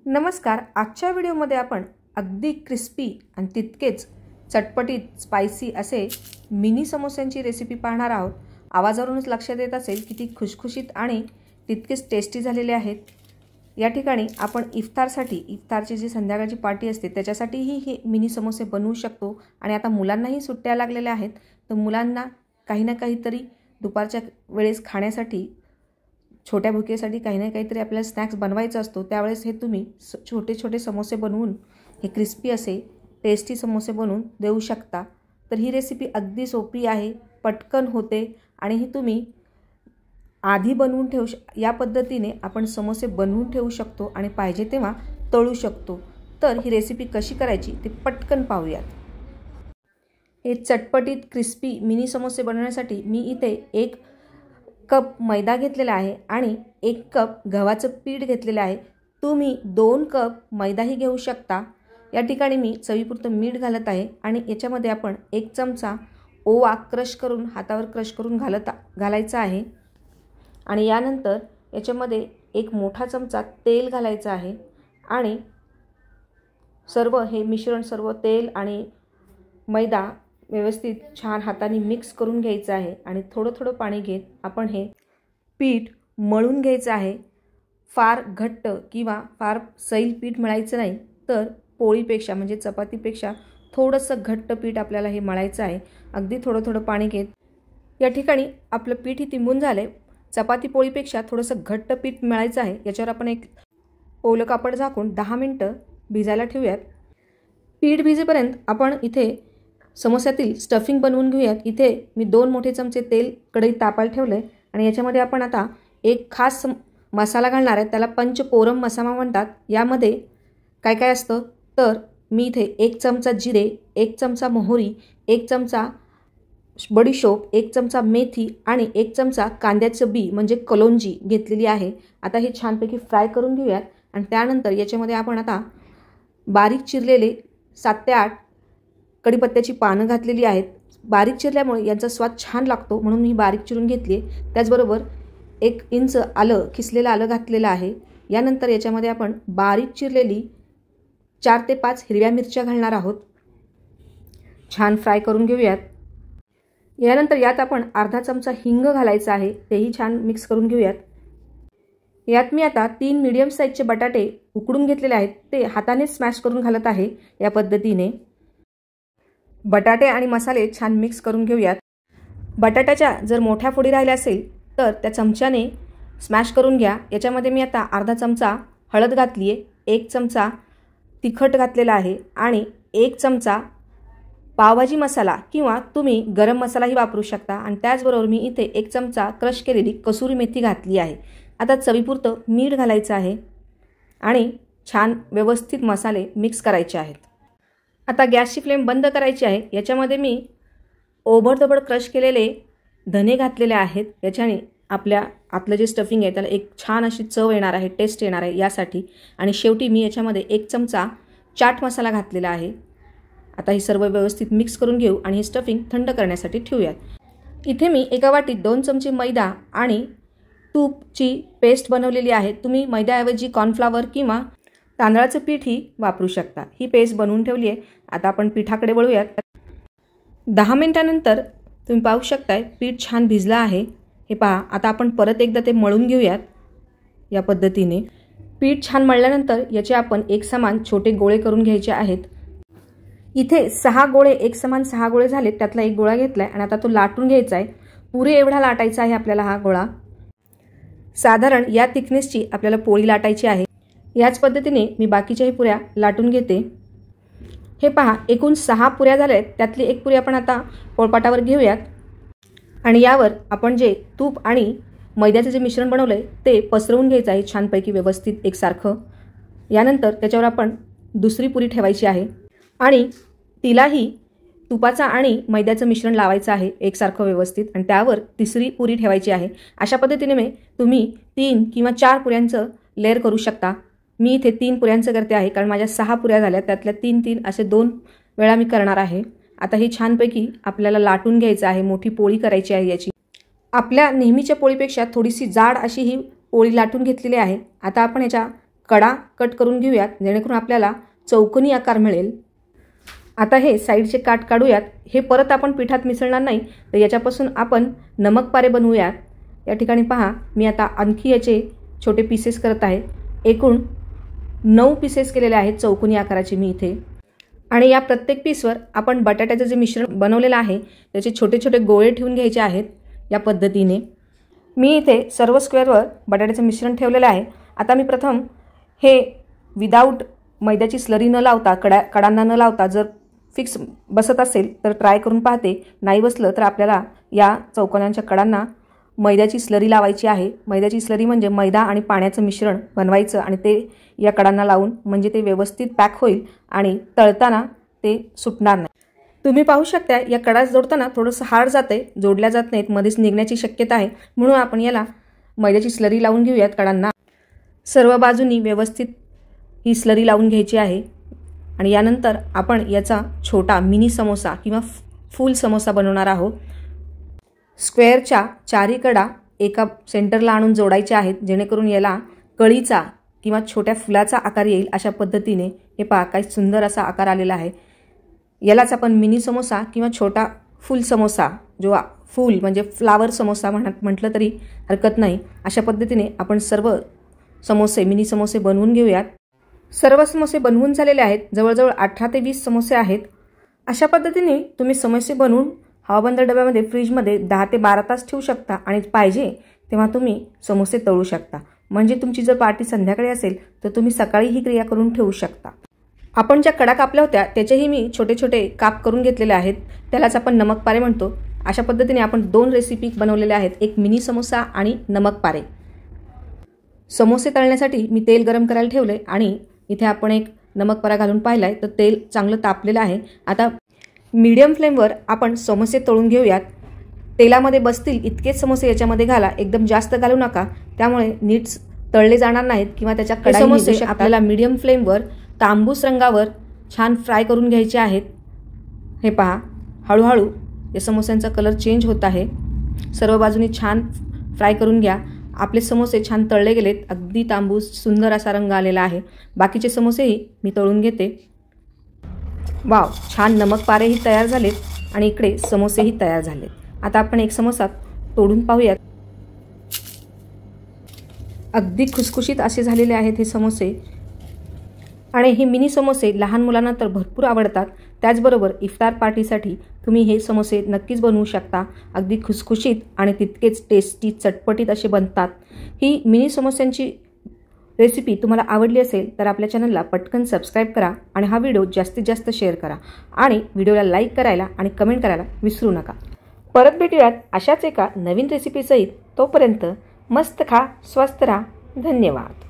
नमस्कार. आजच्या व्हिडिओमध्ये आपण अगदी क्रिस्पी आणि तितकेच चटपटीत स्पायसी असे मिनी समोस्यांची रेसिपी पाहणार आहोत. आवाजावरूनच लक्षात येत असेल की ती खुशखुशीत आणि तितकेच टेस्टी झालेले आहेत. या ठिकाणी आपण इफ्तारची जी संध्याकाळची पार्टी असते त्याच्यासाठीही हे मिनी समोसे बनवू शकतो. आणि आता मुलांनाही सुट्ट्या लागलेल्या आहेत, तर मुलांना काही ना काहीतरी दुपारच्या वेळेस खाण्यासाठी, छोट्या भुकेसाठी काही ना काहीतरी आपल्याला स्नॅक्स बनवायचा असतो. त्यावेळेस हे तुम्ही छोटे छोटे समोसे बनवून हे क्रिस्पी असे टेस्टी समोसे बनवून देऊ शकता. तर ही रेसिपी अगदी सोपी आहे, पटकन होते आणि ही तुम्ही आधी बनवून या पद्धतीने आपण समोसे बनवून ठेवू शकतो आणि पाहिजे तेव्हा तळू शकतो. तर ही रेसिपी कशी करायची ते पटकन पाहूयात. हे चटपटीत क्रिस्पी मिनी समोसे बनवण्यासाठी मी इथे 1 कप मैदा घेतलेला आहे आणि 1 कप गव्हाचं पीठ घेतलेलं आहे. तुम्ही 2 कप मैदाही घेऊ शकता. या ठिकाणी मी चवीपुरतं मीठ घालत आहे आणि याच्यामध्ये आपण 1 चमचा ओवा हातावर क्रश करून घालायचा आहे. आणि यानंतर याच्यामध्ये 1 मोठा चमचा तेल घालायचं आहे आणि हे मिश्रण सर्व तेल आणि मैदा व्यवस्थित छान हाताने मिक्स करून घ्यायचं आहे. आणि थोडं थोडं पाणी घेत आपण हे पीठ मळून घ्यायचं आहे. फार घट्ट किंवा फार सैल पीठ मळायचं नाही, तर पोळीपेक्षा म्हणजे चपातीपेक्षा थोडंसं घट्ट पीठ आपल्याला हे मळायचं आहे. अगदी थोडं थोडं पाणी घेत या ठिकाणी आपलं पीठ ही तिंबून झाले. चपाती पोळीपेक्षा थोडंसं घट्ट पीठ मळायचं आहे. याच्यावर आपण एक ओलं कापड झाकून 10 मिनटं भिजायला ठेवूयात. पीठ भिजेपर्यंत आपण इथे समोस्यातील स्टफिंग बनवून घेऊयात. इथे मी 2 मोठे चमचे तेल कढईत तापायला ठेवले आणि याच्यामध्ये आपण आता एक खास मसाला घालणार आहे. त्याला पंचपोरम मसाला म्हणतात. यामध्ये काय काय असतं तर मी इथे 1 चमचा जिरे, 1 चमचा मोहरी, 1 चमचा बडीशोप, 1 चमचा मेथी आणि 1 चमचा कांद्याचं बी म्हणजे कलोंजी घेतलेली आहे. आता हे छानपैकी फ्राय करून घेऊयात. आणि त्यानंतर याच्यामध्ये आपण आता बारीक चिरलेले 7 ते 8 कढीपत्त्याची पानं घातलेली आहेत. बारीक चिरल्यामुळे यांचा स्वाद छान लागतो म्हणून मी बारीक चिरून घेतली आहे. त्याचबरोबर 1 इंच खिसलेलं आलं घातलेलं आहे. यानंतर याच्यामध्ये आपण बारीक चिरलेली 4 ते 5 हिरव्या मिरच्या घालणार आहोत. छान फ्राय करून घेऊयात. यानंतर यात आपण अर्धा चमचा हिंग घालायचा आहे. तेही छान मिक्स करून घेऊयात. यात मी आता 3 मीडियम साईजचे बटाटे उकडून घेतलेले आहेत. ते हाताने स्मॅश करून घालत आहे. या पद्धतीने बटाटे आणि मसाले छान मिक्स करून घेऊयात. बटाट्याच्या जर मोठ्या फोडी राहिल्या असेल तर त्या चमच्याने स्मॅश करून घ्या. याच्यामध्ये मी आता अर्धा चमचा हळद घातली आहे, 1 चमचा तिखट घातलेला आहे आणि 1 चमचा पावभाजी मसाला किंवा तुम्ही गरम मसालाही वापरू शकता. आणि त्याचबरोबर मी इथे 1 चमचा क्रश केलेली कसुरी मेथी घातली आहे. आता चवीपुरतं मीठ घालायचं आहे आणि छान व्यवस्थित मसाले मिक्स करायचे आहेत. आता गॅसची फ्लेम बंद करायची आहे. याच्यामध्ये मी ओबडधबड क्रश केलेले धने घातलेले आहेत. याच्याने आपल्या आतलं जे स्टफिंग आहे त्याला एक छान अशी चव येणार आहे, टेस्ट येणार आहे यासाठी. आणि शेवटी मी याच्यामध्ये 1 चमचा चाट मसाला घातलेला आहे. आता ही सर्व व्यवस्थित मिक्स करून घेऊ आणि हे स्टफिंग थंड करण्यासाठी ठेवूयात. इथे मी एका वाटीत 2 चमचे मैदा आणि तूपची पेस्ट बनवलेली आहे. तुम्ही मैद्याऐवजी कॉर्नफ्लॉवर किंवा तांदळाचं पीठही वापरू शकता. ही पेस्ट बनवून ठेवली आहे. आता आपण पिठाकडे वळूयात. 10 मिनिटानंतर तुम्ही पाहू शकताय पीठ छान भिजलं आहे. हे पहा. आता आपण परत एकदा ते मळून घेऊयात. या पद्धतीने पीठ छान मळल्यानंतर याचे आपण एकसमान छोटे गोळे करून घ्यायचे आहेत. इथे 6 गोळे एकसमान 6 गोळे झालेत. त्यातला 1 गोळा घेतला आहे आणि आता तो लाटून घ्यायचा आहे. पुरे एवढा लाटायचा आहे आपल्याला हा गोळा. साधारण या थिकनेसची आपल्याला पोळी लाटायची आहे. याच पद्धतीने मी बाकीच्याही पुऱ्या लाटून घेते. हे पहा, एकूण 6 पुऱ्या झाल्या आहेत. त्यातली 1 पुरी आपण आता पोळपाटावर घेऊयात आणि यावर आपण जे तूप आणि मैद्याचे जे मिश्रण बनवलंय ते पसरवून घ्यायचं आहे छानपैकी व्यवस्थित एकसारखं. यानंतर त्याच्यावर आपण दुसरी पुरी ठेवायची आहे आणि तिलाही तुपाचा आणि मैद्याचं मिश्रण लावायचं आहे एकसारखं व्यवस्थित. आणि त्यावर तिसरी पुरी ठेवायची आहे. अशा पद्धतीने तुम्ही 3 किंवा 4 पुऱ्यांचं लेअर करू शकता. मी इथे 3 पुऱ्यांचं करते आहे कारण माझ्या 6 पुऱ्या झाल्या. त्यातल्या 3 असे 2 वेळा मी करणार आहे. आता हे छानपैकी आपल्याला लाटून घ्यायचं आहे. मोठी पोळी करायची आहे याची. आपल्या नेहमीच्या पोळीपेक्षा थोडीशी जाड अशी ही पोळी लाटून घेतलेली आहे. आता आपण याच्या कडा कट करून घेऊयात जेणेकरून आपल्याला चौकोनी आकार मिळेल। आता हे साईडचे काट काढूयात। हे परत आपण पिठात मिसळणार नाही, तर याच्यापासून आपण नमक पारे बनवूयात। या ठिकाणी पहा, मी आता आणखी याचे छोटे पीसेस करत आहे। एकूण 9 पीसेस केलेले आहेत चौकोनी आकाराचे मी इथे। आणि या प्रत्येक पीसवर आपण बटाट्याचं जे मिश्रण बनवलेलं आहे त्याचे छोटे छोटे गोळे ठेवून घ्यायचे आहेत। या पद्धतीने मी इथे सर्व स्क्वेअरवर बटाट्याचं मिश्रण ठेवलेलं आहे। आता मी प्रथम हे विदाऊट मैद्याची स्लरी न लावता कडांना न लावता जर फिक्स बसत असेल तर ट्राय करून पाहते, नाही बसलं तर आपल्याला या चौकोनांच्या कडांना मैद्याची स्लरी लावायची आहे। मैद्याची स्लरी म्हणजे मैदा आणि पाण्याचं मिश्रण बनवायचं आणि ते या कडांना लावून म्हणजे ते व्यवस्थित पॅक होईल आणि तळताना ते सुटणार नाही। तुम्ही पाहू शकता या कडा जोडताना थोडंसं हार्ड जाते, जोडल्या जात नाहीत, मध्येच निघण्याची शक्यता आहे, म्हणून आपण याला मैद्याची स्लरी लावून घेऊयात कडांना। सर्व बाजूंनी व्यवस्थित ही स्लरी लावून घ्यायची आहे आणि यानंतर आपण याचा छोटा मिनी समोसा किंवा फुल समोसा बनवणार आहोत। स्क्वेअरच्या चारी कडा एका सेंटरला आणून जोडायच्या आहेत जेणेकरून याला कळीचा किंवा छोट्या फुलाचा आकार येईल। अशा पद्धतीने हे पहा, काही सुंदर असा आकार आलेला आहे। यालाच आपण मिनी समोसा किंवा छोटा फुल समोसा, जो फुल म्हणजे फ्लावर समोसा म्हटलं तरी हरकत नाही। अशा पद्धतीने आपण सर्व समोसे मिनी समोसे बनवून घेऊयात। सर्व समोसे बनवून झालेले आहेत, जवळजवळ 18 ते 20 समोसे आहेत। अशा पद्धतीने तुम्ही समोसे बनवून हवाबंद डब्यामध्ये फ्रीजमध्ये 10 ते 12 तास ठेवू शकता आणि पाहिजे तेव्हा तुम्ही समोसे तळू शकता। म्हणजे तुमची जर पार्टी संध्याकाळी असेल तर तुम्ही सकाळी ही क्रिया करून ठेवू शकता। आपण ज्या कडा कापल्या होत्या त्याचेही मी छोटे छोटे काप करून घेतलेले आहेत, त्यालाच आपण नमक पारे म्हणतो। अशा पद्धतीने आपण 2 रेसिपी बनवलेल्या आहेत, एक मिनी समोसा आणि नमक पारे। समोसे तळण्यासाठी मी तेल गरम करायला ठेवले आणि इथे आपण एक नमक पारा घालून पाहिलाय, तर तेल चांगलं तापलेलं आहे। आता मीडियम फ्लेमवर आपण समोसे तळून घेऊयात। तेलामध्ये बसतील इतकेच समोसे याच्यामध्ये घाला, एकदम जास्त घालू नका, त्यामुळे नीट तळले जाणार नाहीत किंवा त्याच्या कडा समोसे आपल्याला मीडियम फ्लेमवर तांबूस रंगावर छान फ्राय करून घ्यायचे आहेत। हे पहा, हळूहळू या समोस्यांचा कलर चेंज होत आहे। सर्व बाजूनी छान फ्राय करून घ्या। आपले समोसे छान तळले गेलेत, अगदी तांबूस सुंदर असा रंग आलेला आहे। बाकीचे समोसेही मी तळून घेते। वाव, छान नमक पारेही तयार झालेत आणि इकडे समोसेही तयार झालेत। आता आपण एक समोसा तोडून पाहूयात। अगदी खुसखुशीत असे झालेले आहेत हे समोसे आणि हे मिनी समोसे लहान मुलांना तर भरपूर आवडतात। त्याचबरोबर इफ्तार पार्टीसाठी तुम्ही हे समोसे नक्कीच बनवू शकता। अगदी खुसखुशीत आणि तितकेच टेस्टी चटपटीत असे बनतात। ही मिनी समोस्यांची रेसिपी तुम्हाला आवडली असेल तर आपल्या चॅनलला पटकन सबस्क्राईब करा आणि हा व्हिडिओ जास्तीत जास्त शेअर करा आणि व्हिडिओला लाईक करायला आणि कमेंट करायला विसरू नका। परत भेटूयात अशाच एका नवीन रेसिपीसहित। तोपर्यंत मस्त खा, स्वस्त राहा। धन्यवाद।